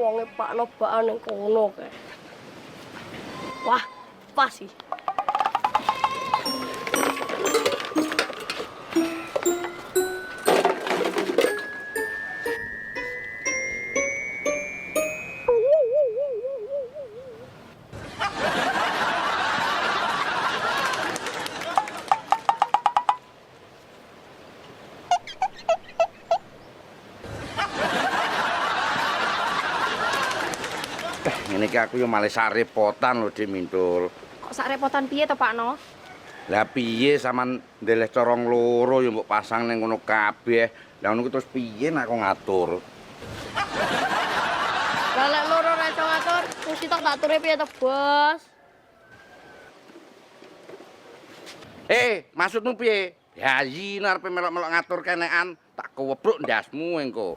wonge Pak Nobaan ning kono kae. Wah, pas sih. Ngene iki aku yo malah sarepotan lho Dik Mintul. Kok sak repotan piye to Pak No? Lah piye sampean ndeleh corong loro yo mbok pasang ning kono kabeh. Lah ngono ku terus piye nek aku ngatur? Lah lek loro ra iso ngatur, mesti tak ature piye to, Bos? Maksudmu piye? Ya iya arepe melok-melok ngatur kenekan, tak kewebruk ndasmu engko.